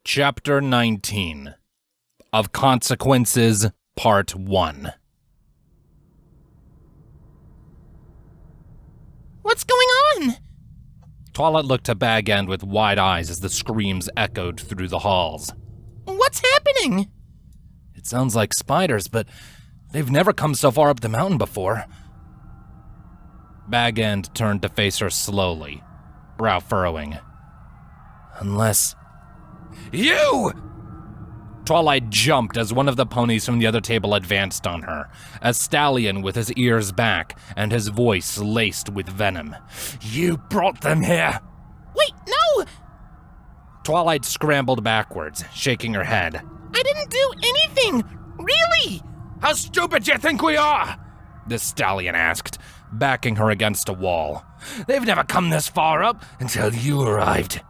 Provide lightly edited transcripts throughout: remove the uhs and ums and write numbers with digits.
Chapter 19 of Consequences, Part 1. What's going on? Twilight looked to Bag End with wide eyes as the screams echoed through the halls. What's happening? It sounds like spiders, but they've never come so far up the mountain before. Bag End turned to face her slowly, brow furrowing. Unless... You! Twilight jumped as one of the ponies from the other table advanced on her, a stallion with his ears back and his voice laced with venom. You brought them here! Wait, no! Twilight scrambled backwards, shaking her head. I didn't do anything! Really? How stupid do you think we are? The stallion asked, backing her against a wall. They've never come this far up until you arrived.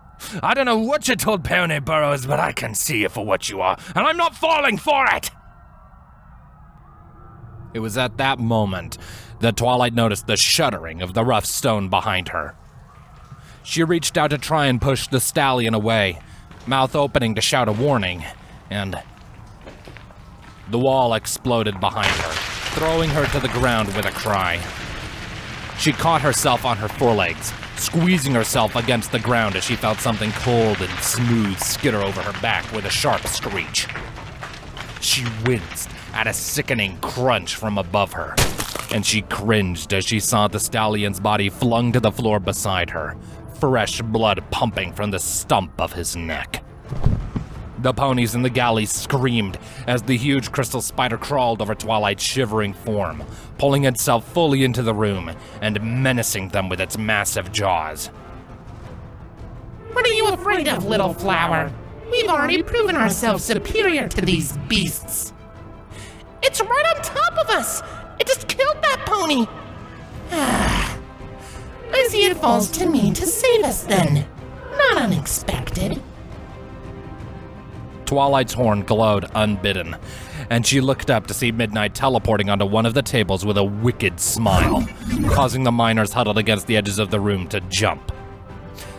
I don't know what you told Pony Burrows, but I can see you for what you are, and I'm not falling for it! It was at that moment that Twilight noticed the shuddering of the rough stone behind her. She reached out to try and push the stallion away, mouth opening to shout a warning, and the wall exploded behind her, throwing her to the ground with a cry. She caught herself on her forelegs, squeezing herself against the ground as she felt something cold and smooth skitter over her back with a sharp screech. She winced at a sickening crunch from above her, and she cringed as she saw the stallion's body flung to the floor beside her, fresh blood pumping from the stump of his neck. The ponies in the galley screamed as the huge crystal spider crawled over Twilight's shivering form, pulling itself fully into the room and menacing them with its massive jaws. What are you afraid of, little flower? We've already proven ourselves superior to these beasts. It's right on top of us! It just killed that pony! I see it falls to me to save us then. Not unexpected. Twilight's horn glowed unbidden, and she looked up to see Midnight teleporting onto one of the tables with a wicked smile, causing the miners huddled against the edges of the room to jump.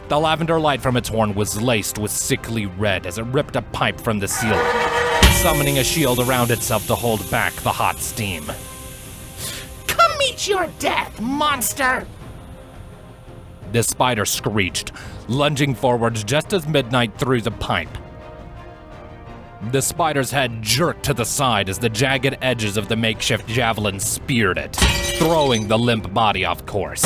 The lavender light from its horn was laced with sickly red as it ripped a pipe from the ceiling, summoning a shield around itself to hold back the hot steam. Come meet your death, monster! The spider screeched, lunging forward just as Midnight threw the pipe. The spider's head jerked to the side as the jagged edges of the makeshift javelin speared it, throwing the limp body off course.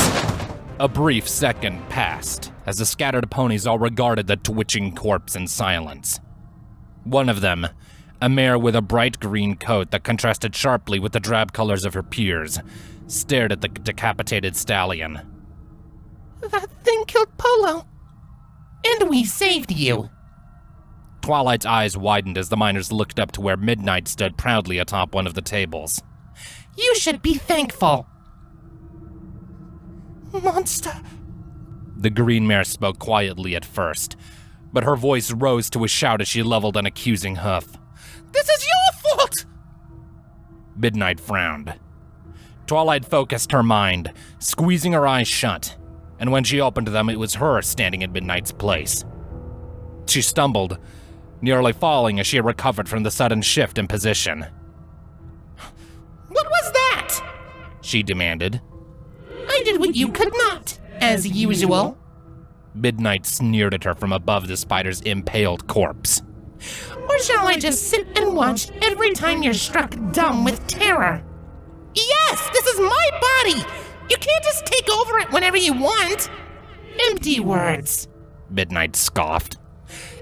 A brief second passed as the scattered ponies all regarded the twitching corpse in silence. One of them, a mare with a bright green coat that contrasted sharply with the drab colors of her peers, stared at the decapitated stallion. That thing killed Polo. And we saved you. Twilight's eyes widened as the miners looked up to where Midnight stood proudly atop one of the tables. You should be thankful. Monster. The green mare spoke quietly at first, but her voice rose to a shout as she leveled an accusing hoof. This is your fault! Midnight frowned. Twilight focused her mind, squeezing her eyes shut, and when she opened them, it was her standing in Midnight's place. She stumbled, nearly falling as she recovered from the sudden shift in position. What was that? She demanded. I did what you could not, as usual. Midnight sneered at her from above the spider's impaled corpse. Or shall I just sit and watch every time you're struck dumb with terror? Yes, this is my body! You can't just take over it whenever you want! Empty words. Midnight scoffed.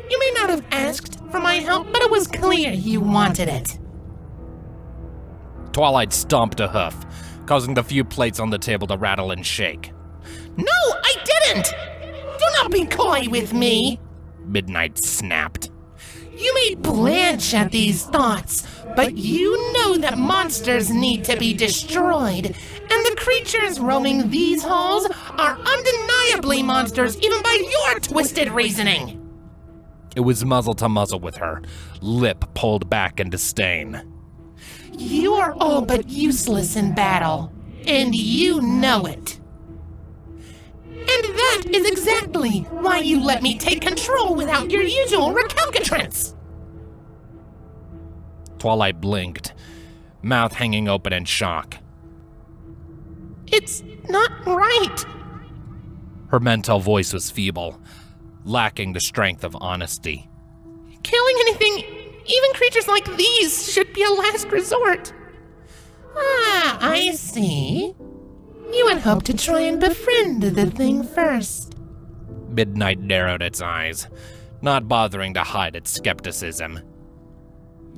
You may not have asked for my help, but it was clear you wanted it. Twilight stomped a hoof, causing the few plates on the table to rattle and shake. No, I didn't! Do not be coy with me! Midnight snapped. You may blanch at these thoughts, but you know that monsters need to be destroyed, and the creatures roaming these halls are undeniably monsters even by your twisted reasoning! It was muzzle to muzzle with her, lip pulled back in disdain. You are all but useless in battle, and you know it. And that is exactly why you let me take control without your usual recalcitrance. entrance! Twilight blinked, mouth hanging open in shock. It's not right. Her mental voice was feeble, lacking the strength of honesty. Killing anything, even creatures like these, should be a last resort. Ah, I see. You had hoped to try and befriend the thing first. Midnight narrowed its eyes, not bothering to hide its skepticism.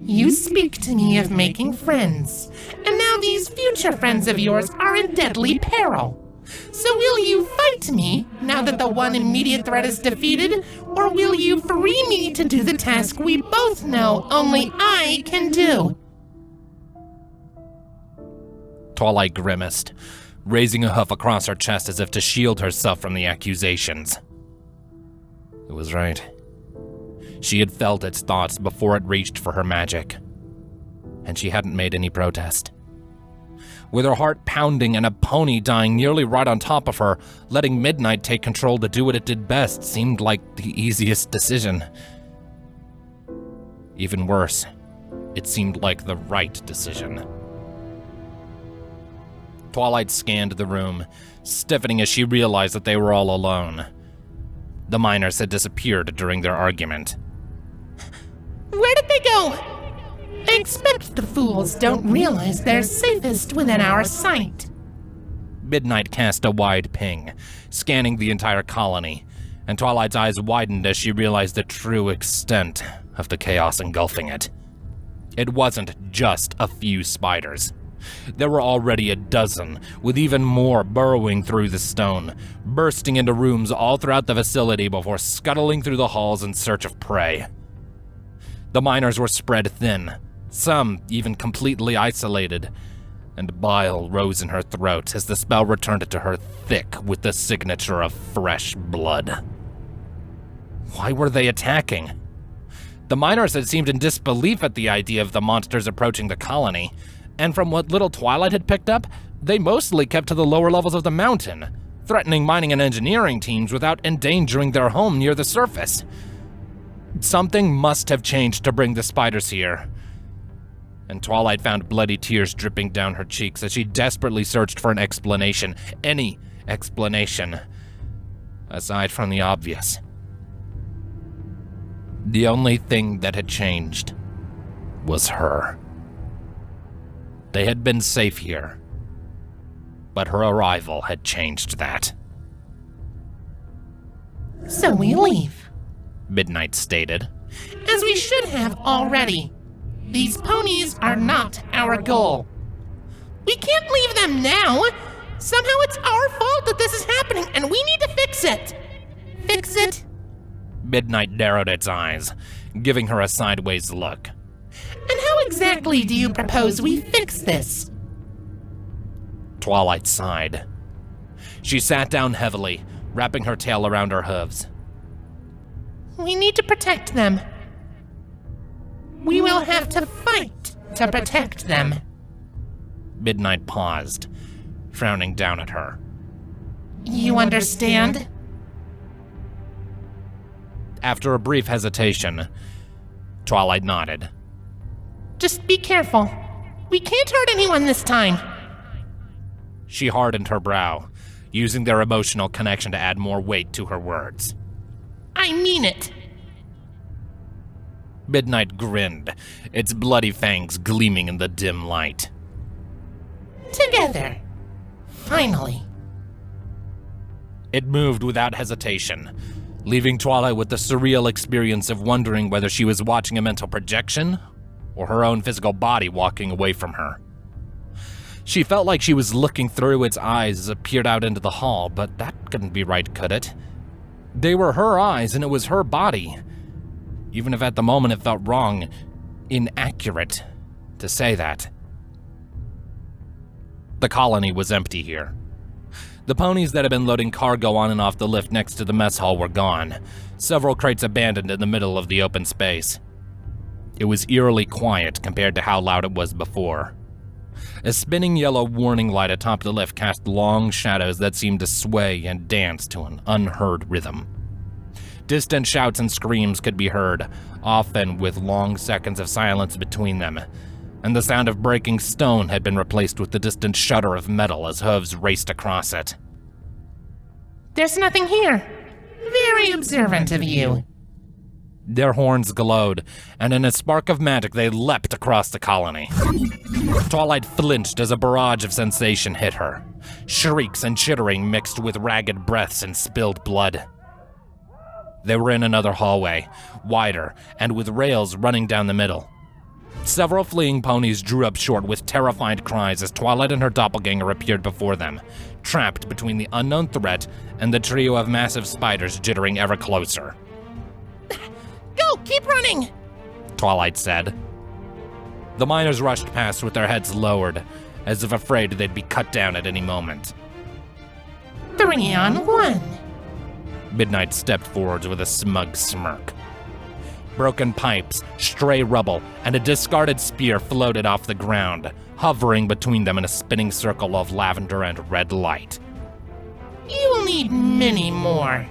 You speak to me of making friends, and now these future friends of yours are in deadly peril. So will you fight me, now that the one immediate threat is defeated, or will you free me to do the task we both know only I can do? Twilight grimaced, raising a hoof across her chest as if to shield herself from the accusations. It was right. She had felt its thoughts before it reached for her magic, and she hadn't made any protest. With her heart pounding and a pony dying nearly right on top of her, letting Midnight take control to do what it did best seemed like the easiest decision. Even worse, it seemed like the right decision. Twilight scanned the room, stiffening as she realized that they were all alone. The miners had disappeared during their argument. Where did they go? I expect the fools don't realize they're safest within our sight. Midnight cast a wide ping, scanning the entire colony, and Twilight's eyes widened as she realized the true extent of the chaos engulfing it. It wasn't just a few spiders. There were already a dozen, with even more burrowing through the stone, bursting into rooms all throughout the facility before scuttling through the halls in search of prey. The miners were spread thin, some even completely isolated, and bile rose in her throat as the spell returned to her thick with the signature of fresh blood. Why were they attacking? The miners had seemed in disbelief at the idea of the monsters approaching the colony, and from what little Twilight had picked up, they mostly kept to the lower levels of the mountain, threatening mining and engineering teams without endangering their home near the surface. Something must have changed to bring the spiders here. And Twilight found bloody tears dripping down her cheeks as she desperately searched for an explanation, any explanation, aside from the obvious. The only thing that had changed was her. They had been safe here, but her arrival had changed that. So we leave, Midnight stated. as we should have already. These ponies are not our goal. We can't leave them now. Somehow it's our fault that this is happening, and we need to fix it. Fix it? Midnight narrowed its eyes, giving her a sideways look. And how exactly do you propose we fix this? Twilight sighed. She sat down heavily, wrapping her tail around her hooves. We need to protect them. We will have to fight to protect them. Midnight paused, frowning down at her. You understand? After a brief hesitation, Twilight nodded. Just be careful. We can't hurt anyone this time. She hardened her brow, using their emotional connection to add more weight to her words. I mean it. Midnight grinned, its bloody fangs gleaming in the dim light. Together. Finally. It moved without hesitation, leaving Twilight with the surreal experience of wondering whether she was watching a mental projection or her own physical body walking away from her. She felt like she was looking through its eyes as it peered out into the hall, but that couldn't be right, could it? They were her eyes and it was her body. Even if at the moment it felt wrong, inaccurate, to say that. The colony was empty here. The ponies that had been loading cargo on and off the lift next to the mess hall were gone, several crates abandoned in the middle of the open space. It was eerily quiet compared to how loud it was before. A spinning yellow warning light atop the lift cast long shadows that seemed to sway and dance to an unheard rhythm. Distant shouts and screams could be heard, often with long seconds of silence between them, and the sound of breaking stone had been replaced with the distant shudder of metal as hooves raced across it. There's nothing here. Very observant of you. Their horns glowed, and in a spark of magic they leapt across the colony. Twilight flinched as a barrage of sensation hit her. Shrieks and chittering mixed with ragged breaths and spilled blood. They were in another hallway, wider, and with rails running down the middle. Several fleeing ponies drew up short with terrified cries as Twilight and her doppelganger appeared before them, trapped between the unknown threat and the trio of massive spiders jittering ever closer. Go, keep running! Twilight said. The miners rushed past with their heads lowered, as if afraid they'd be cut down at any moment. 3 on 1. Midnight stepped forwards with a smug smirk. Broken pipes, stray rubble, and a discarded spear floated off the ground, hovering between them in a spinning circle of lavender and red light. You will need many more.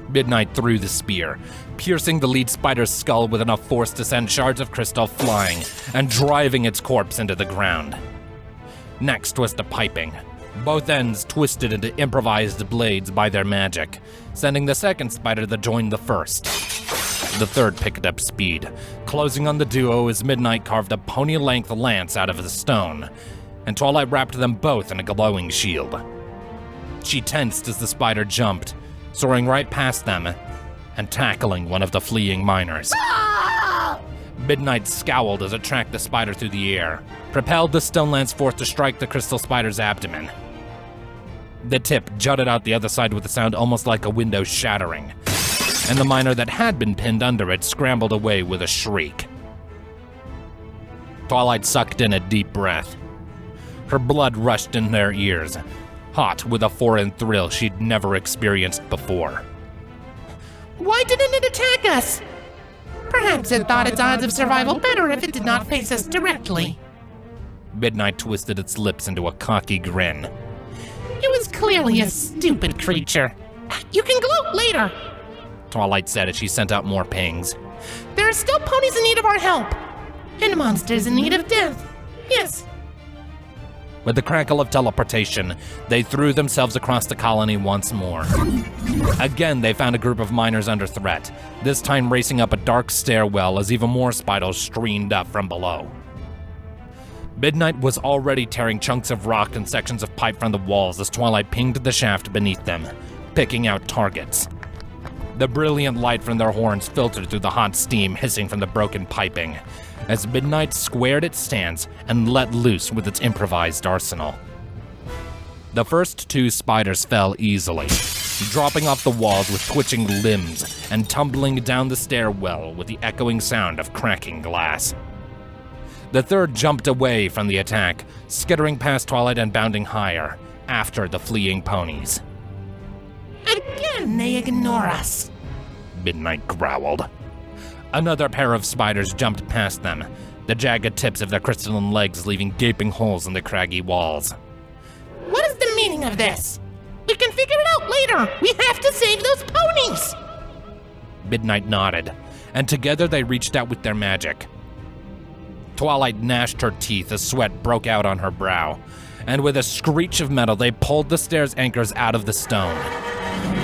Midnight threw the spear, piercing the lead spider's skull with enough force to send shards of crystal flying and driving its corpse into the ground. Next was the piping. Both ends twisted into improvised blades by their magic, sending the second spider that joined the first. The third picked up speed, closing on the duo as Midnight carved a pony-length lance out of the stone, and Twilight wrapped them both in a glowing shield. She tensed as the spider jumped, soaring right past them and tackling one of the fleeing miners. Midnight scowled as it tracked the spider through the air, propelled the stone lance forth to strike the crystal spider's abdomen. The tip jutted out the other side with a sound almost like a window shattering, and the miner that had been pinned under it scrambled away with a shriek. Twilight sucked in a deep breath. Her blood rushed in their ears, hot with a foreign thrill she'd never experienced before. Why didn't it attack us? Perhaps it thought its odds of survival better if it did not face us directly. Midnight twisted its lips into a cocky grin. It was clearly a stupid creature. You can gloat later, Twilight said as she sent out more pings. There are still ponies in need of our help. And monsters in need of death. Yes. With the crackle of teleportation, they threw themselves across the colony once more. Again, they found a group of miners under threat, this time racing up a dark stairwell as even more spiders streamed up from below. Midnight was already tearing chunks of rock and sections of pipe from the walls as Twilight pinged the shaft beneath them, picking out targets. The brilliant light from their horns filtered through the hot steam hissing from the broken piping, as Midnight squared its stance and let loose with its improvised arsenal. The first 2 spiders fell easily, dropping off the walls with twitching limbs and tumbling down the stairwell with the echoing sound of cracking glass. The third jumped away from the attack, skittering past Twilight and bounding higher, after the fleeing ponies. Again, they ignore us, Midnight growled. Another pair of spiders jumped past them, the jagged tips of their crystalline legs leaving gaping holes in the craggy walls. What is the meaning of this? We can figure it out later. We have to save those ponies. Midnight nodded, and together they reached out with their magic. Twilight gnashed her teeth as sweat broke out on her brow, and with a screech of metal they pulled the stairs anchors out of the stone.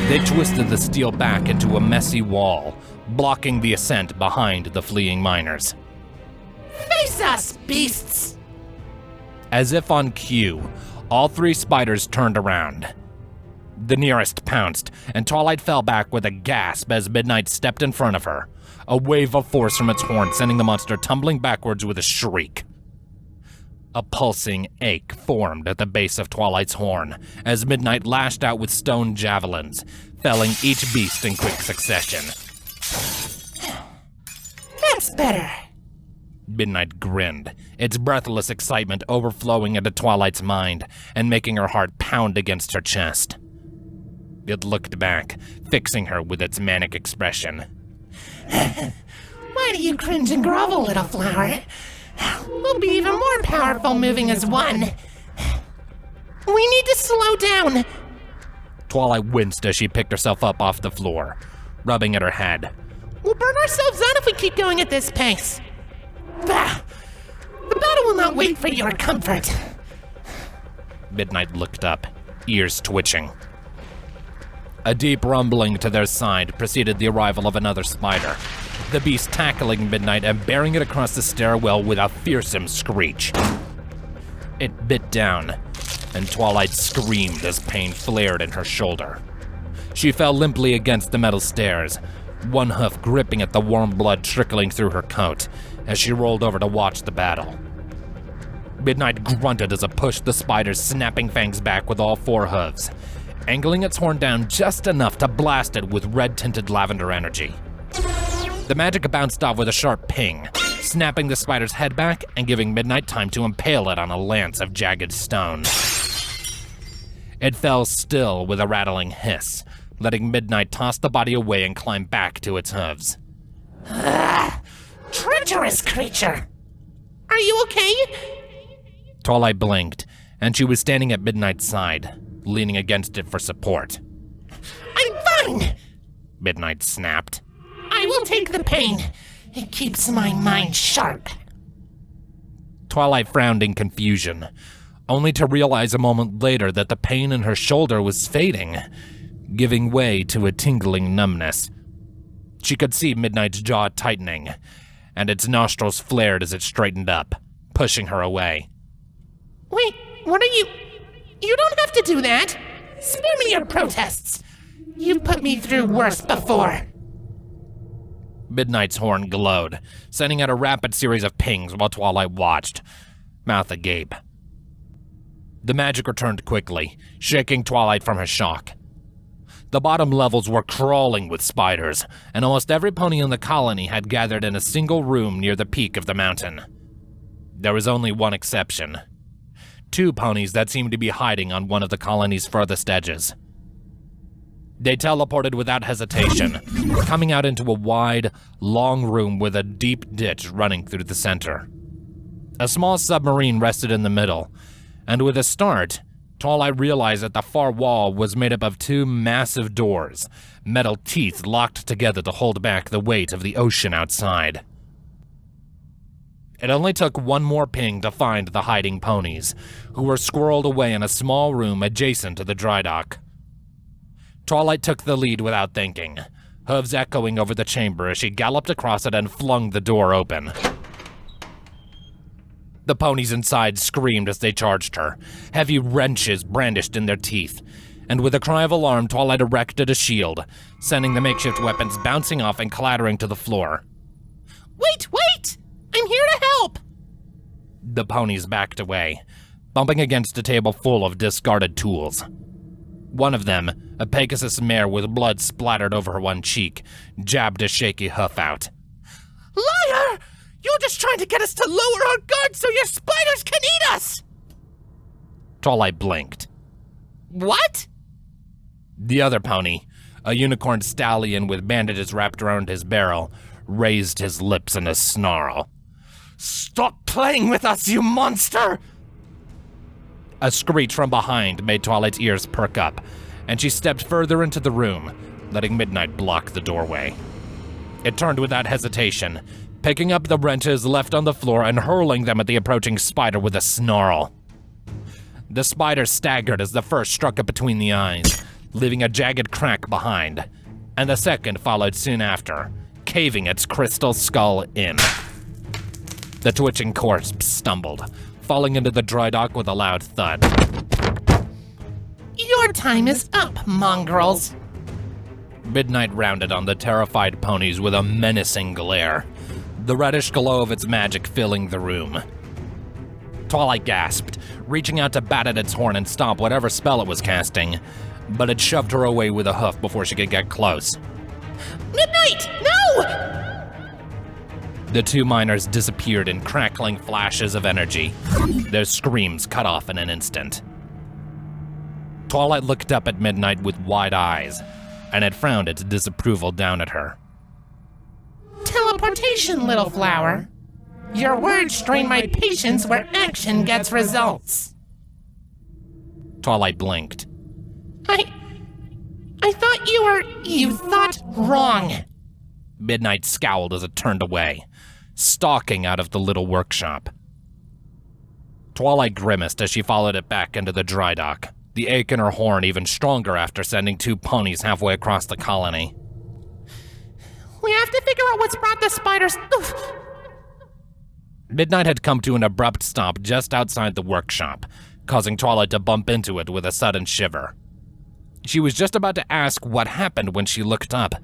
They twisted the steel back into a messy wall, blocking the ascent behind the fleeing miners. Face us, beasts! As if on cue, all 3 spiders turned around. The nearest pounced, and Twilight fell back with a gasp as Midnight stepped in front of her, a wave of force from its horn sending the monster tumbling backwards with a shriek. A pulsing ache formed at the base of Twilight's horn as Midnight lashed out with stone javelins, felling each beast in quick succession. That's better. Midnight grinned, its breathless excitement overflowing into Twilight's mind and making her heart pound against her chest. It looked back, fixing her with its manic expression. Why do you cringe and grovel, little flower? We'll be even more powerful moving as one. We need to slow down. Twilight winced as she picked herself up off the floor, rubbing at her head. We'll burn ourselves out if we keep going at this pace. Bah! The battle will not wait for your comfort. Midnight looked up, ears twitching. A deep rumbling to their side preceded the arrival of another spider, the beast tackling Midnight and bearing it across the stairwell with a fearsome screech. It bit down, and Twilight screamed as pain flared in her shoulder. She fell limply against the metal stairs, one hoof gripping at the warm blood trickling through her coat as she rolled over to watch the battle. Midnight grunted as it pushed the spider's snapping fangs back with all four hooves, angling its horn down just enough to blast it with red-tinted lavender energy. The magic bounced off with a sharp ping, snapping the spider's head back and giving Midnight time to impale it on a lance of jagged stone. It fell still with a rattling hiss, letting Midnight toss the body away and climb back to its hooves. Treacherous creature! Are you okay? Twilight blinked, and she was standing at Midnight's side, leaning against it for support. I'm fine! Midnight snapped. I will take the pain. It keeps my mind sharp. Twilight frowned in confusion, only to realize a moment later that the pain in her shoulder was fading, giving way to a tingling numbness. She could see Midnight's jaw tightening, and its nostrils flared as it straightened up, pushing her away. Wait, what are you... You don't have to do that. Spare me your protests. You've put me through worse before. Midnight's horn glowed, sending out a rapid series of pings while Twilight watched, mouth agape. The magic returned quickly, shaking Twilight from her shock. The bottom levels were crawling with spiders, and almost every pony in the colony had gathered in a single room near the peak of the mountain. There was only one exception. 2 ponies that seemed to be hiding on one of the colony's furthest edges. They teleported without hesitation, coming out into a wide, long room with a deep ditch running through the center. A small submarine rested in the middle, and with a start, Twilight realized that the far wall was made up of 2 massive doors, metal teeth locked together to hold back the weight of the ocean outside. It only took one more ping to find the hiding ponies, who were squirreled away in a small room adjacent to the dry dock. Twilight took the lead without thinking, hooves echoing over the chamber as she galloped across it and flung the door open. The ponies inside screamed as they charged her, heavy wrenches brandished in their teeth, and with a cry of alarm, Twilight erected a shield, sending the makeshift weapons bouncing off and clattering to the floor. Wait! I'm here to help! The ponies backed away, bumping against a table full of discarded tools. One of them, a Pegasus mare with blood splattered over one cheek, jabbed a shaky hoof out. Liar! You're just trying to get us to lower our guard so your spiders can eat us! Twilight blinked. What? The other pony, a unicorn stallion with bandages wrapped around his barrel, raised his lips in a snarl. Stop playing with us, you monster! A screech from behind made Twilight's ears perk up, and she stepped further into the room, letting Midnight block the doorway. It turned without hesitation, picking up the wrenches left on the floor and hurling them at the approaching spider with a snarl. The spider staggered as the first struck it between the eyes, leaving a jagged crack behind, and the second followed soon after, caving its crystal skull in. The twitching corpse stumbled, falling into the dry dock with a loud thud. Your time is up, mongrels. Midnight rounded on the terrified ponies with a menacing glare, the reddish glow of its magic filling the room. Twilight gasped, reaching out to bat at its horn and stomp whatever spell it was casting, but it shoved her away with a hoof before she could get close. Midnight, no! The 2 miners disappeared in crackling flashes of energy, their screams cut off in an instant. Twilight looked up at Midnight with wide eyes, and it frowned its disapproval down at her. Teleportation, little flower. Your words strain my patience where action gets results. Twilight blinked. I You thought wrong. Midnight scowled as it turned away, stalking out of the little workshop. Twilight grimaced as she followed it back into the dry dock, the ache in her horn even stronger after sending 2 ponies halfway across the colony. We have to figure out what's brought the spiders. Oof. Midnight had come to an abrupt stop just outside the workshop, causing Twilight to bump into it with a sudden shiver. She was just about to ask what happened when she looked up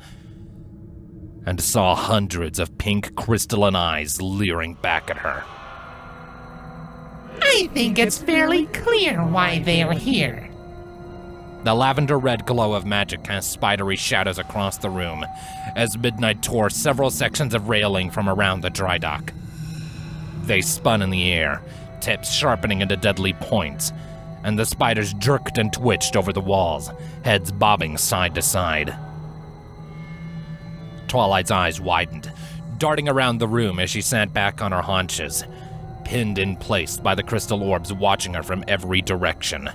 and saw hundreds of pink crystalline eyes leering back at her. I think it's fairly clear why they're here. The lavender-red glow of magic cast spidery shadows across the room as Midnight tore several sections of railing from around the dry dock. They spun in the air, tips sharpening into deadly points, and the spiders jerked and twitched over the walls, heads bobbing side to side. Twilight's eyes widened, darting around the room as she sat back on her haunches, pinned in place by the crystal orbs watching her from every direction.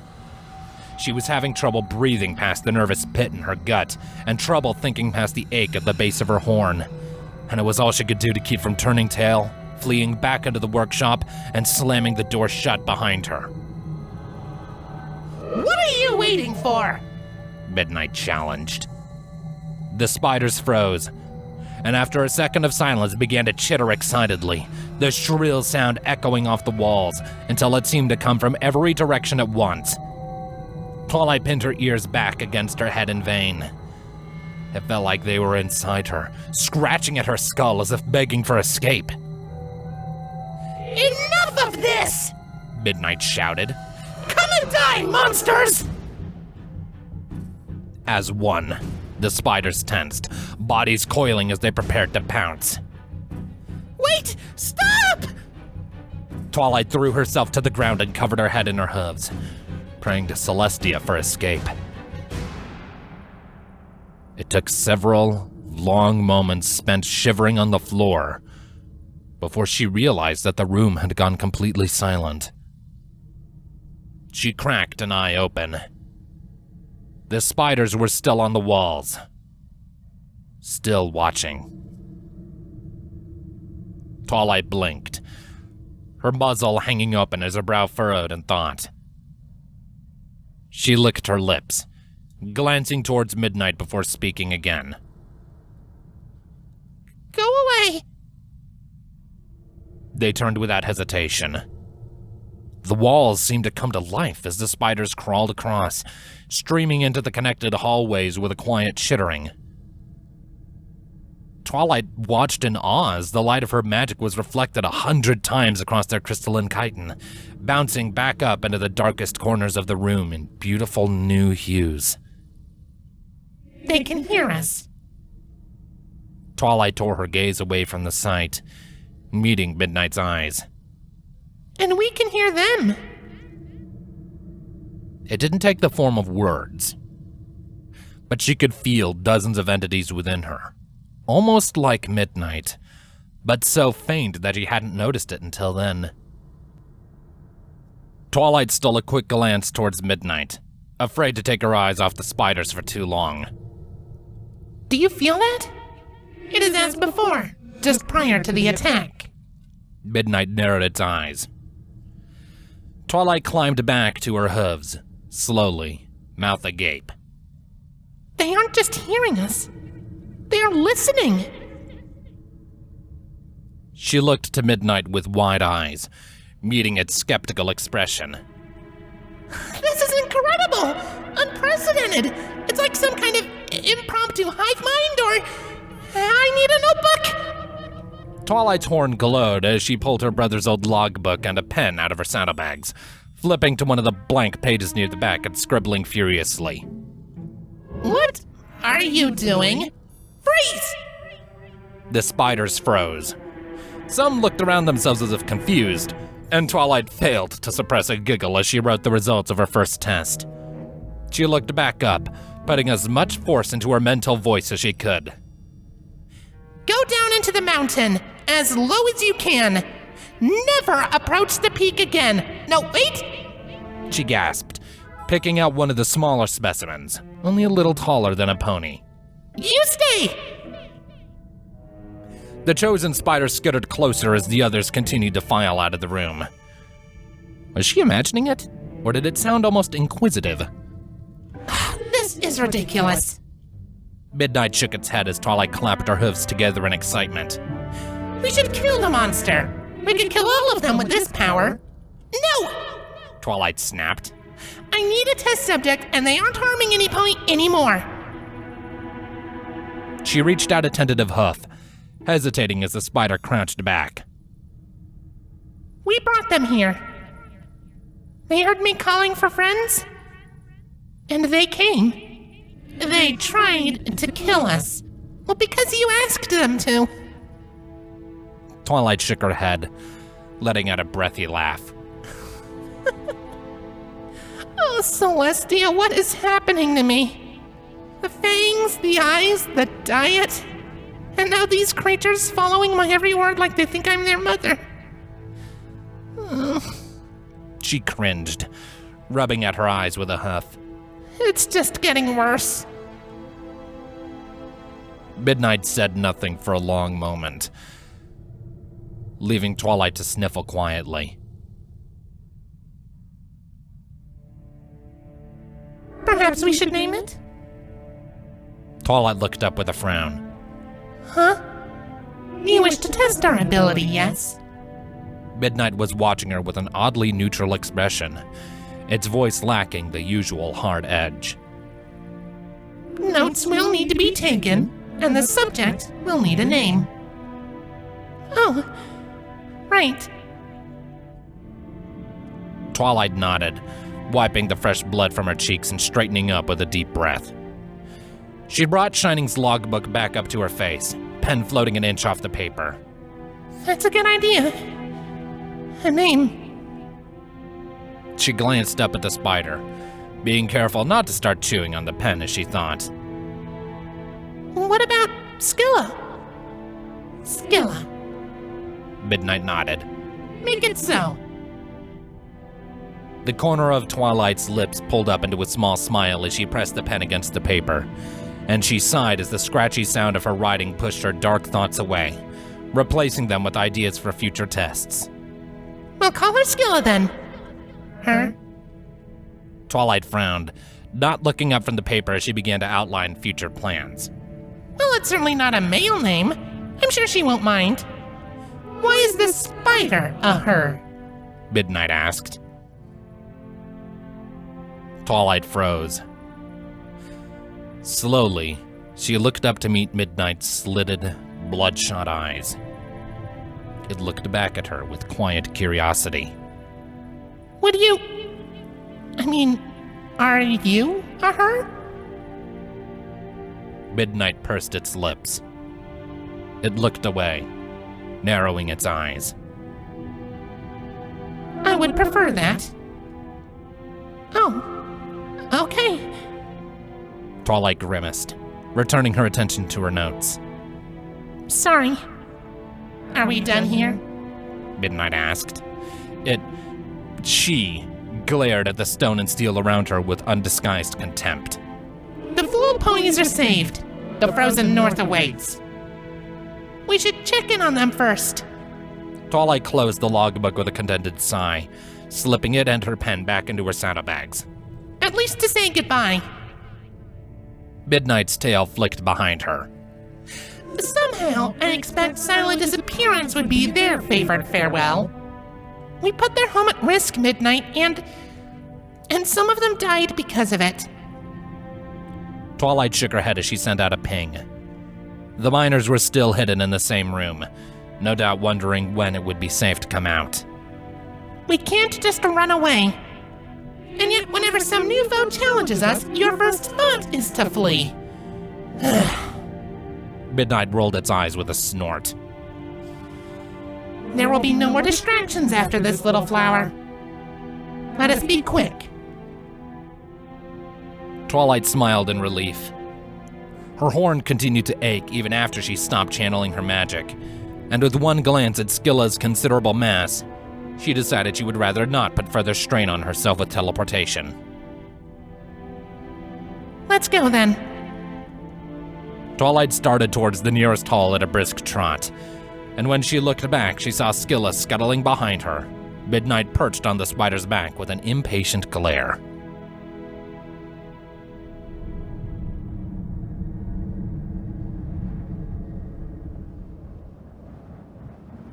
She was having trouble breathing past the nervous pit in her gut, and trouble thinking past the ache at the base of her horn. And it was all she could do to keep from turning tail, fleeing back into the workshop, and slamming the door shut behind her. What are you waiting for? Midnight challenged. The spiders froze, and after a second of silence began to chitter excitedly, the shrill sound echoing off the walls until it seemed to come from every direction at once. Twilight pinned her ears back against her head in vain. It felt like they were inside her, scratching at her skull as if begging for escape. Enough of this! Midnight shouted. Come and die, monsters! As one, the spiders tensed, bodies coiling as they prepared to pounce. Wait! Stop! Twilight threw herself to the ground and covered her head in her hooves, praying to Celestia for escape. It took several long moments spent shivering on the floor before she realized that the room had gone completely silent. She cracked an eye open. The spiders were still on the walls, still watching. Twilight blinked, her muzzle hanging open as her brow furrowed in thought. She licked her lips, glancing towards Midnight before speaking again. Go away! They turned without hesitation. The walls seemed to come to life as the spiders crawled across, streaming into the connected hallways with a quiet chittering. Twilight watched in awe as the light of her magic was reflected 100 times across their crystalline chitin, bouncing back up into the darkest corners of the room in beautiful new hues. They can hear us. Twilight tore her gaze away from the sight, meeting Midnight's eyes. And we can hear them. It didn't take the form of words, but she could feel dozens of entities within her, almost like Midnight, but so faint that she hadn't noticed it until then. Twilight stole a quick glance towards Midnight, afraid to take her eyes off the spiders for too long. Do you feel that? It is as before, just prior to the attack. Midnight narrowed its eyes. Twilight climbed back to her hooves, slowly, mouth agape. They aren't just hearing us. They are listening. She looked to Midnight with wide eyes, meeting its skeptical expression. This is incredible! Unprecedented! It's like some kind of impromptu hive mind, or I need a notebook! Twilight's horn glowed as she pulled her brother's old logbook and a pen out of her saddlebags, flipping to one of the blank pages near the back and scribbling furiously. What are you doing? Freeze! The spiders froze. Some looked around themselves as if confused, and Twilight failed to suppress a giggle as she wrote the results of her first test. She looked back up, putting as much force into her mental voice as she could. Go down into the mountain, as low as you can. Never approach the peak again. No, wait! She gasped, picking out one of the smaller specimens, only a little taller than a pony. You stay! The chosen spider skittered closer as the others continued to file out of the room. Was she imagining it? Or did it sound almost inquisitive? This is ridiculous. Midnight shook its head as Twilight clapped her hooves together in excitement. We should kill the monster. We could kill all of them with this power. No! Twilight snapped. I need a test subject, and they aren't harming any pony anymore. She reached out a tentative hoof, hesitating as the spider crouched back. We brought them here. They heard me calling for friends, and they came. They tried to kill us. Well, because you asked them to. Twilight shook her head, letting out a breathy laugh. Oh, Celestia, what is happening to me? The fangs, the eyes, the diet, and now these creatures following my every word like they think I'm their mother. She cringed, rubbing at her eyes with a hoof. It's just getting worse. Midnight said nothing for a long moment, leaving Twilight to sniffle quietly. Perhaps we should name it? Twilight looked up with a frown. Huh? You wish to test our ability, yes? Midnight was watching her with an oddly neutral expression, its voice lacking the usual hard edge. Notes will need to be taken, and the subject will need a name. Oh, right. Twilight nodded, wiping the fresh blood from her cheeks and straightening up with a deep breath. She brought Shining's logbook back up to her face, pen floating an inch off the paper. That's a good idea. A name. She glanced up at the spider, being careful not to start chewing on the pen as she thought. What about Skilla? Skilla. Midnight nodded. Make it so. The corner of Twilight's lips pulled up into a small smile as she pressed the pen against the paper, and she sighed as the scratchy sound of her writing pushed her dark thoughts away, replacing them with ideas for future tests. We'll call her Skilla then. Her? Twilight frowned, not looking up from the paper as she began to outline future plans. Well, it's certainly not a male name. I'm sure she won't mind. Why is this spider a her? Midnight asked. Twilight froze. Slowly, she looked up to meet Midnight's slitted, bloodshot eyes. It looked back at her with quiet curiosity. Would you... are you a her? Midnight pursed its lips. It looked away, narrowing its eyes. I would prefer that. Oh, okay. Twilight grimaced, returning her attention to her notes. Sorry. Are we done here? Midnight asked. She glared at the stone and steel around her with undisguised contempt. The fool ponies are saved. The frozen north awaits. We should check in on them first. Twilight closed the logbook with a contented sigh, slipping it and her pen back into her saddlebags. At least to say goodbye. Midnight's tail flicked behind her. Somehow, I expect silent disappearance would be their favorite farewell. We put their home at risk, Midnight, and some of them died because of it. Twilight shook her head as she sent out a ping. The miners were still hidden in the same room, no doubt wondering when it would be safe to come out. We can't just run away. And yet, whenever some new foe challenges us, your first thought is to flee. Midnight rolled its eyes with a snort. There will be no more distractions after this, little flower. Let us be quick. Twilight smiled in relief. Her horn continued to ache even after she stopped channeling her magic, and with one glance at Skilla's considerable mass, she decided she would rather not put further strain on herself with teleportation. Let's go then. Twilight started towards the nearest hall at a brisk trot, and when she looked back, she saw Scylla scuttling behind her, Midnight perched on the spider's back with an impatient glare.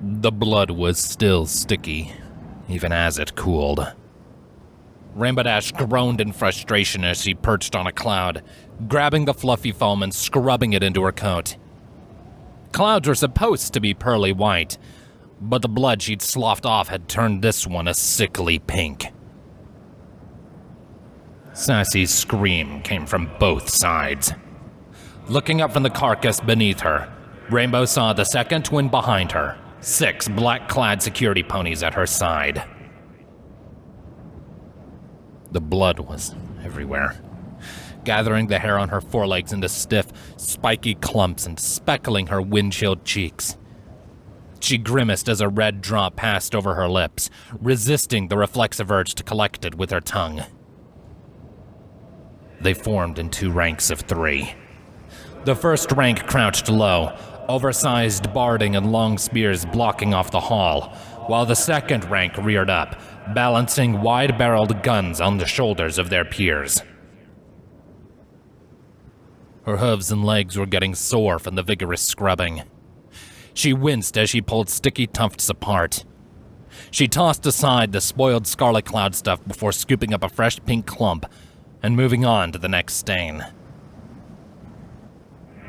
The blood was still sticky, even as it cooled. Rainbow Dash groaned in frustration as she perched on a cloud, grabbing the fluffy foam and scrubbing it into her coat. Clouds were supposed to be pearly white, but the blood she'd sloughed off had turned this one a sickly pink. Sassy's scream came from both sides. Looking up from the carcass beneath her, Rainbow saw the second twin behind her, 6 black-clad security ponies at her side. The blood was everywhere, gathering the hair on her forelegs into stiff, spiky clumps and speckling her wind-chilled cheeks. She grimaced as a red drop passed over her lips, resisting the reflexive urge to collect it with her tongue. They formed in 2 ranks of 3. The first rank crouched low, oversized barding and long spears blocking off the hall, while the second rank reared up, balancing wide-barreled guns on the shoulders of their peers. Her hooves and legs were getting sore from the vigorous scrubbing. She winced as she pulled sticky tufts apart. She tossed aside the spoiled scarlet cloud stuff before scooping up a fresh pink clump and moving on to the next stain.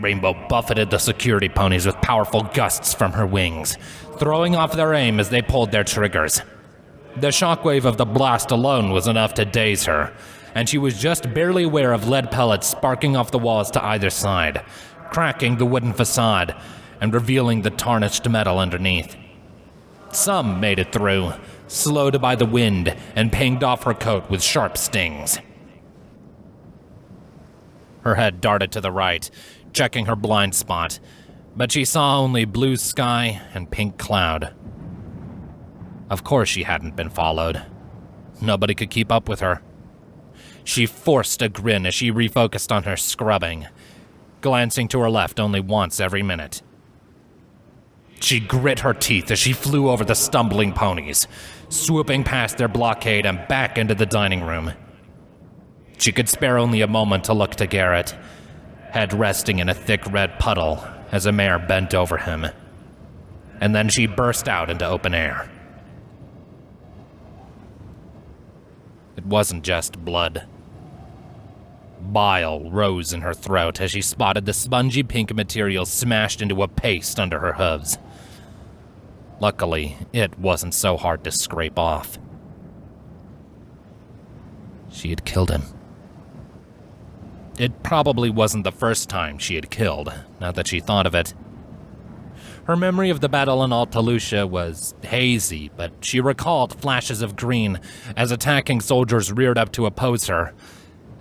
Rainbow buffeted the security ponies with powerful gusts from her wings, throwing off their aim as they pulled their triggers. The shockwave of the blast alone was enough to daze her, and she was just barely aware of lead pellets sparking off the walls to either side, cracking the wooden facade and revealing the tarnished metal underneath. Some made it through, slowed by the wind and pinged off her coat with sharp stings. Her head darted to the right, checking her blind spot, but she saw only blue sky and pink cloud. Of course she hadn't been followed. Nobody could keep up with her. She forced a grin as she refocused on her scrubbing, glancing to her left only once every minute. She grit her teeth as she flew over the stumbling ponies, swooping past their blockade and back into the dining room. She could spare only a moment to look to Garrett, head resting in a thick red puddle as a mare bent over him. And then she burst out into open air. It wasn't just blood. Bile rose in her throat as she spotted the spongy pink material smashed into a paste under her hooves. Luckily, it wasn't so hard to scrape off. She had killed him. It probably wasn't the first time she had killed, now that she thought of it. Her memory of the battle in Alta Lucia was hazy, but she recalled flashes of green as attacking soldiers reared up to oppose her,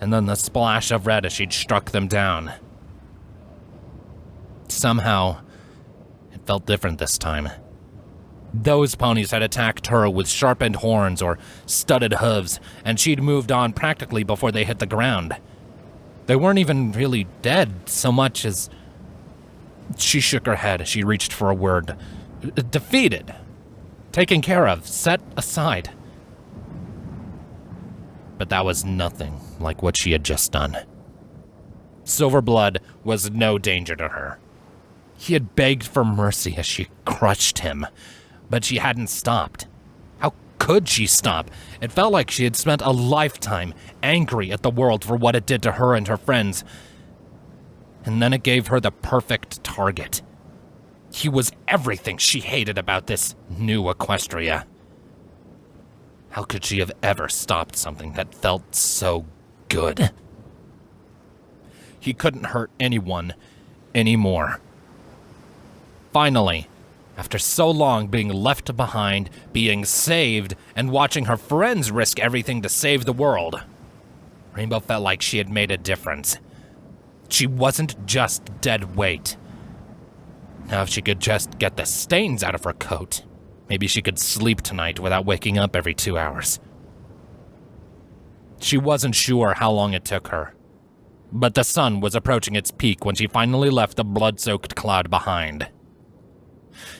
and then the splash of red as she'd struck them down. Somehow, it felt different this time. Those ponies had attacked her with sharpened horns or studded hooves, and she'd moved on practically before they hit the ground. They weren't even really dead so much as... She shook her head as she reached for a word. Defeated. Taken care of. Set aside. But that was nothing like what she had just done. Silverblood was no danger to her. He had begged for mercy as she crushed him, but she hadn't stopped. How could she stop? It felt like she had spent a lifetime angry at the world for what it did to her and her friends. And then it gave her the perfect target. He was everything she hated about this new Equestria. How could she have ever stopped something that felt so good? He couldn't hurt anyone anymore. Finally, after so long being left behind, being saved, and watching her friends risk everything to save the world, Rainbow felt like she had made a difference. She wasn't just dead weight. Now if she could just get the stains out of her coat, maybe she could sleep tonight without waking up every 2 hours. She wasn't sure how long it took her, But the sun was approaching its peak when she finally left the blood-soaked cloud behind.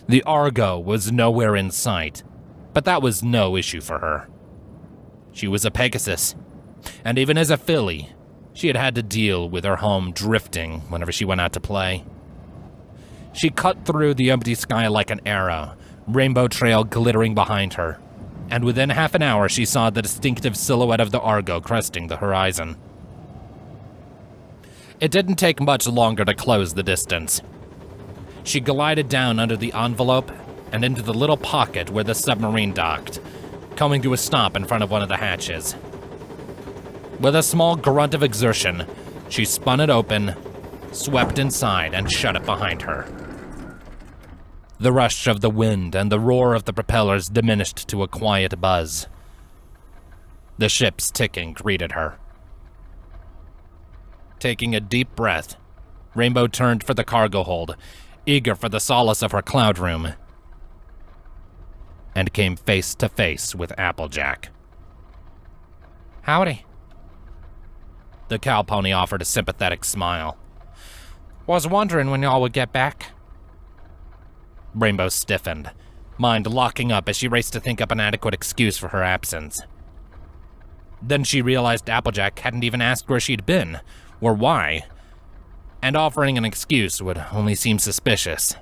The Argo was nowhere in sight, but that was no issue for her. She was a Pegasus, and even as a filly, she had had to deal with her home drifting whenever she went out to play. She cut through the empty sky like an arrow, rainbow trail glittering behind her, and within half an hour she saw the distinctive silhouette of the Argo cresting the horizon. It didn't take much longer to close the distance. She glided down under the envelope and into the little pocket where the submarine docked, coming to a stop in front of one of the hatches. With a small grunt of exertion, she spun it open, swept inside, and shut it behind her. The rush of the wind and the roar of the propellers diminished to a quiet buzz. The ship's ticking greeted her. Taking a deep breath, Rainbow turned for the cargo hold, eager for the solace of her cloud room, and came face to face with Applejack. Howdy. The cowpony offered a sympathetic smile. Was wondering when y'all would get back. Rainbow stiffened, mind locking up as she raced to think up an adequate excuse for her absence. Then she realized Applejack hadn't even asked where she'd been, or why, and offering an excuse would only seem suspicious.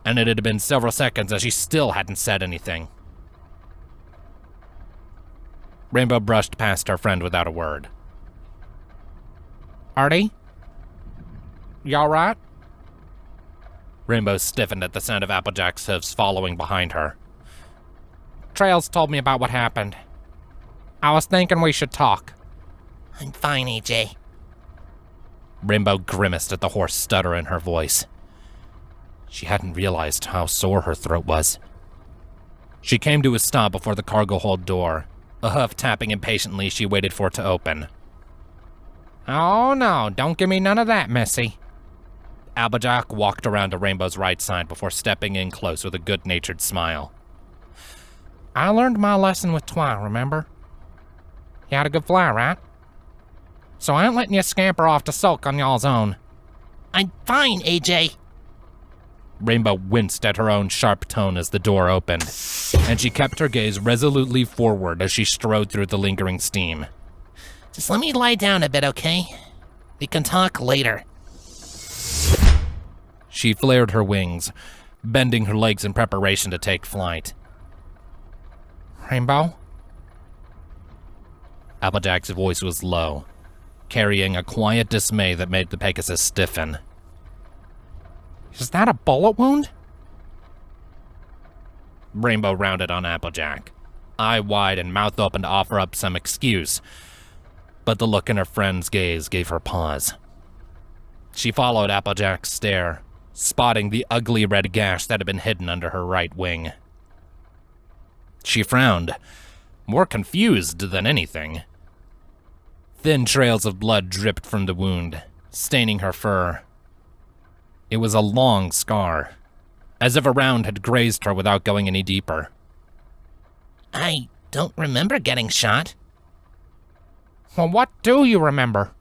And it had been several seconds as she still hadn't said anything. Rainbow brushed past her friend without a word. Artie? You alright? Rainbow stiffened at the sound of Applejack's hooves following behind her. Trails told me about what happened. I was thinking we should talk. I'm fine, AJ. Rainbow grimaced at the hoarse stutter in her voice. She hadn't realized how sore her throat was. She came to a stop before the cargo hold door, a hoof tapping impatiently. She waited for it to open. Oh no, don't give me none of that, Missy. Applejack walked around to Rainbow's right side before stepping in close with a good-natured smile. I learned my lesson with Twi, remember? You had a good fly, right? So I ain't letting you scamper off to sulk on y'all's own. I'm fine, AJ. Rainbow winced at her own sharp tone as the door opened, and she kept her gaze resolutely forward as she strode through the lingering steam. Just let me lie down a bit, okay? We can talk later. She flared her wings, bending her legs in preparation to take flight. Rainbow? Applejack's voice was low, carrying a quiet dismay that made the Pegasus stiffen. Is that a bullet wound? Rainbow rounded on Applejack, eye wide and mouth open to offer up some excuse, but the look in her friend's gaze gave her pause. She followed Applejack's stare, spotting the ugly red gash that had been hidden under her right wing. She frowned, more confused than anything. Thin trails of blood dripped from the wound, staining her fur. It was a long scar, as if a round had grazed her without going any deeper. I don't remember getting shot. Well, what do you remember?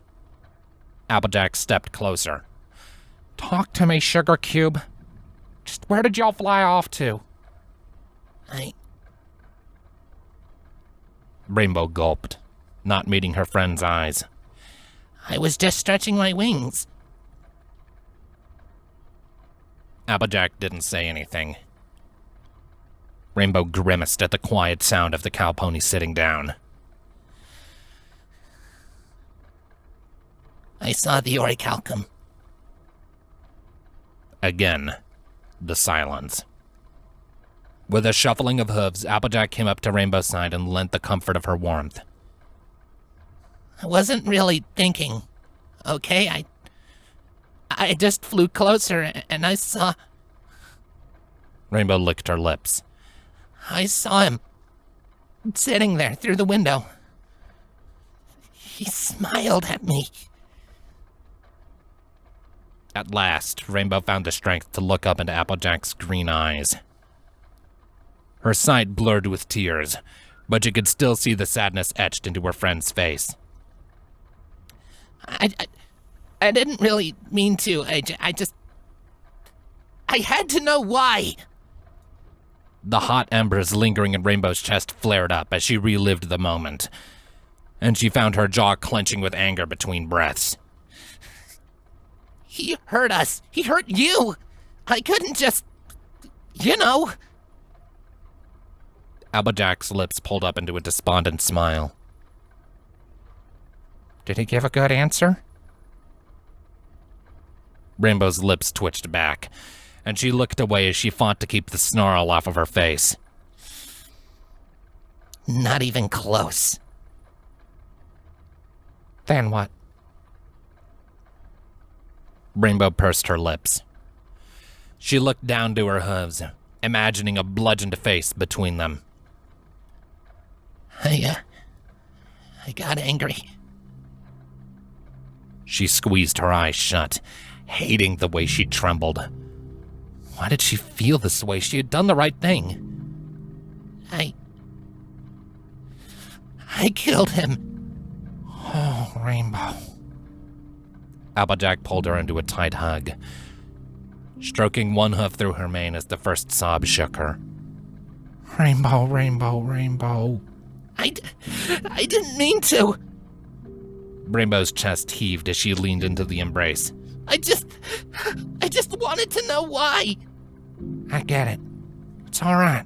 Applejack stepped closer. Talk to me, Sugar Cube. Just where did y'all fly off to? Rainbow gulped, not meeting her friend's eyes. I was just stretching my wings. Applejack didn't say anything. Rainbow grimaced at the quiet sound of the cowpony sitting down. I saw the orichalcum. Again, the silence. With a shuffling of hooves, Applejack came up to Rainbow's side and lent the comfort of her warmth. I wasn't really thinking, okay? I just flew closer and I saw... Rainbow licked her lips. I saw him sitting there through the window. He smiled at me. At last, Rainbow found the strength to look up into Applejack's green eyes. Her sight blurred with tears, but she could still see the sadness etched into her friend's face. I didn't really mean to, AJ. I had to know why. The hot embers lingering in Rainbow's chest flared up as she relived the moment, and she found her jaw clenching with anger between breaths. He hurt us. He hurt you. I couldn't just, you know. Applejack's lips pulled up into a despondent smile. Did he give a good answer? Rainbow's lips twitched back, and she looked away as she fought to keep the snarl off of her face. Not even close. Then what? Rainbow pursed her lips. She looked down to her hooves, imagining a bludgeoned face between them. I got angry. She squeezed her eyes shut, hating the way she trembled. Why did she feel this way? She had done the right thing. I killed him. Oh, Rainbow. Applejack pulled her into a tight hug, stroking one hoof through her mane as the first sob shook her. Rainbow, Rainbow, Rainbow. I didn't mean to. Rainbow's chest heaved as she leaned into the embrace. I just wanted to know why. I get it. It's all right.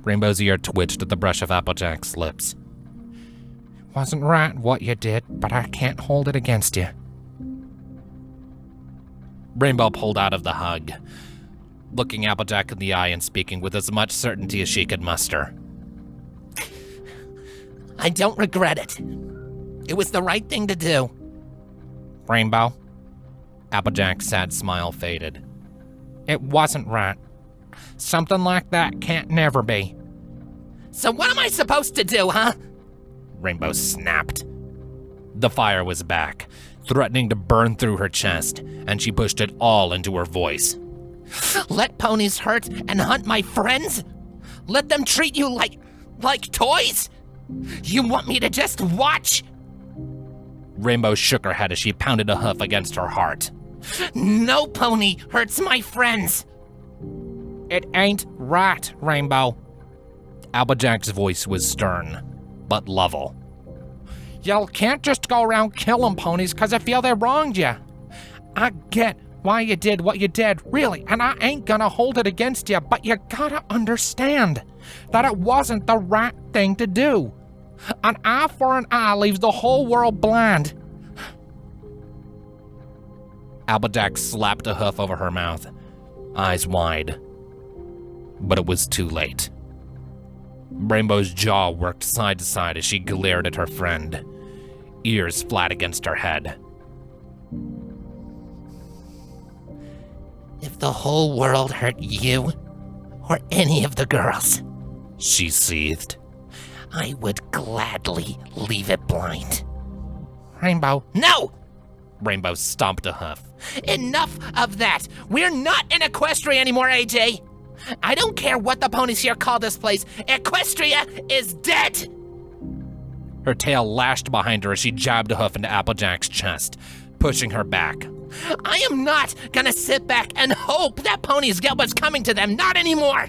Rainbow's ear twitched at the brush of Applejack's lips. It wasn't right what you did, but I can't hold it against you. Rainbow pulled out of the hug, looking Applejack in the eye and speaking with as much certainty as she could muster. I don't regret it. It was the right thing to do. Rainbow? Applejack's sad smile faded. It wasn't right. Something like that can't never be. So what am I supposed to do, huh? Rainbow snapped. The fire was back, threatening to burn through her chest, and she pushed it all into her voice. Let ponies hurt and hunt my friends? Let them treat you like toys? You want me to just watch? Rainbow shook her head as she pounded a hoof against her heart. No pony hurts my friends. It ain't right, Rainbow. Applejack's voice was stern, but level. Y'all can't just go around killing ponies because I feel they wronged you. I get why you did what you did, really, and I ain't gonna hold it against you, but you gotta understand that it wasn't the right thing to do. An eye for an eye leaves the whole world blind. Applejack slapped a hoof over her mouth, eyes wide. But it was too late. Rainbow's jaw worked side to side as she glared at her friend, ears flat against her head. If the whole world hurt you, or any of the girls, she seethed, I would gladly leave it blind. Rainbow. No! Rainbow stomped a hoof. Enough of that! We're not in Equestria anymore, AJ! I don't care what the ponies here call this place. Equestria is dead! Her tail lashed behind her as she jabbed a hoof into Applejack's chest, pushing her back. I am not gonna sit back and hope that ponies get what's coming to them. Not anymore!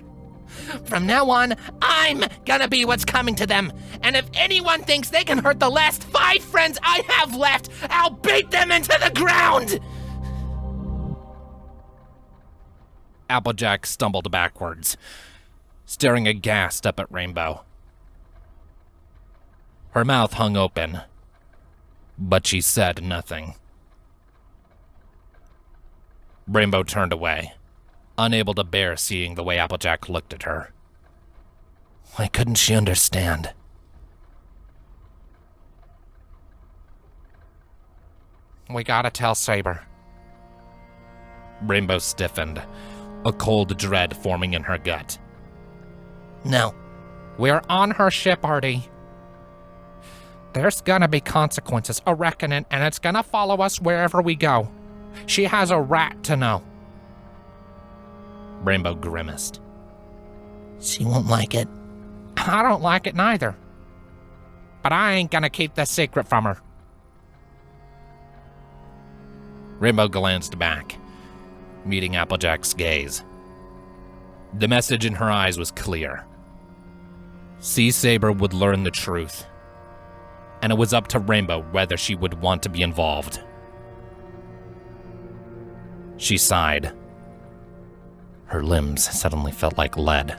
From now on, I'm gonna be what's coming to them. And if anyone thinks they can hurt the last 5 friends I have left, I'll beat them into the ground! Applejack stumbled backwards, staring aghast up at Rainbow. Her mouth hung open, but she said nothing. Rainbow turned away, unable to bear seeing the way Applejack looked at her. Why couldn't she understand? We gotta tell Saber. Rainbow stiffened, a cold dread forming in her gut. No. We're on her ship, Artie. There's gonna be consequences, a reckoning, and it's gonna follow us wherever we go. She has a right to know. Rainbow grimaced. She won't like it. I don't like it neither. But I ain't gonna keep this secret from her. Rainbow glanced back, meeting Applejack's gaze. The message in her eyes was clear. Sea Saber would learn the truth, and it was up to Rainbow whether she would want to be involved. She sighed. Her limbs suddenly felt like lead.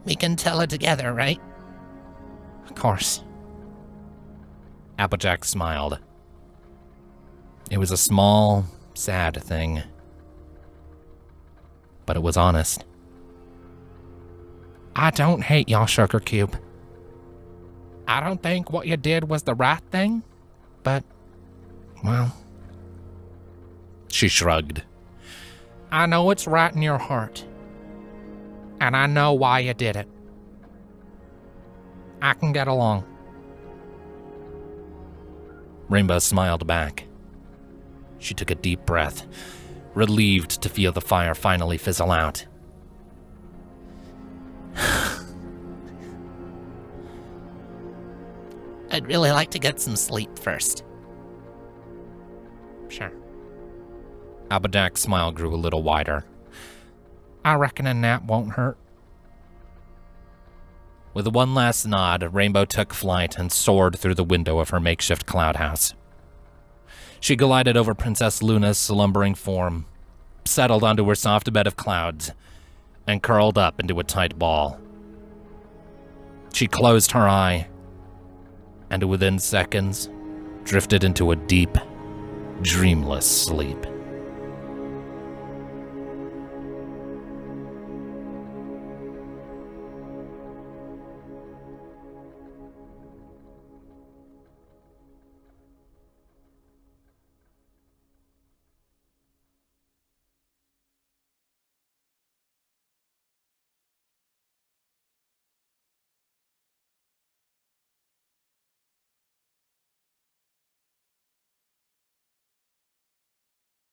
We can tell her together, right? Of course. Applejack smiled. It was a small, sad thing, but it was honest. I don't hate y'all, Sugar Cube. I don't think what you did was the right thing, but, well... She shrugged. I know it's right in your heart, and I know why you did it. I can get along. Rainbow smiled back. She took a deep breath, relieved to feel the fire finally fizzle out. I'd really like to get some sleep first. Sure. Applejack's smile grew a little wider. I reckon a nap won't hurt. With one last nod, Rainbow took flight and soared through the window of her makeshift cloud house. She glided over Princess Luna's slumbering form, settled onto her soft bed of clouds, and curled up into a tight ball. She closed her eye, and within seconds, drifted into a deep, dreamless sleep.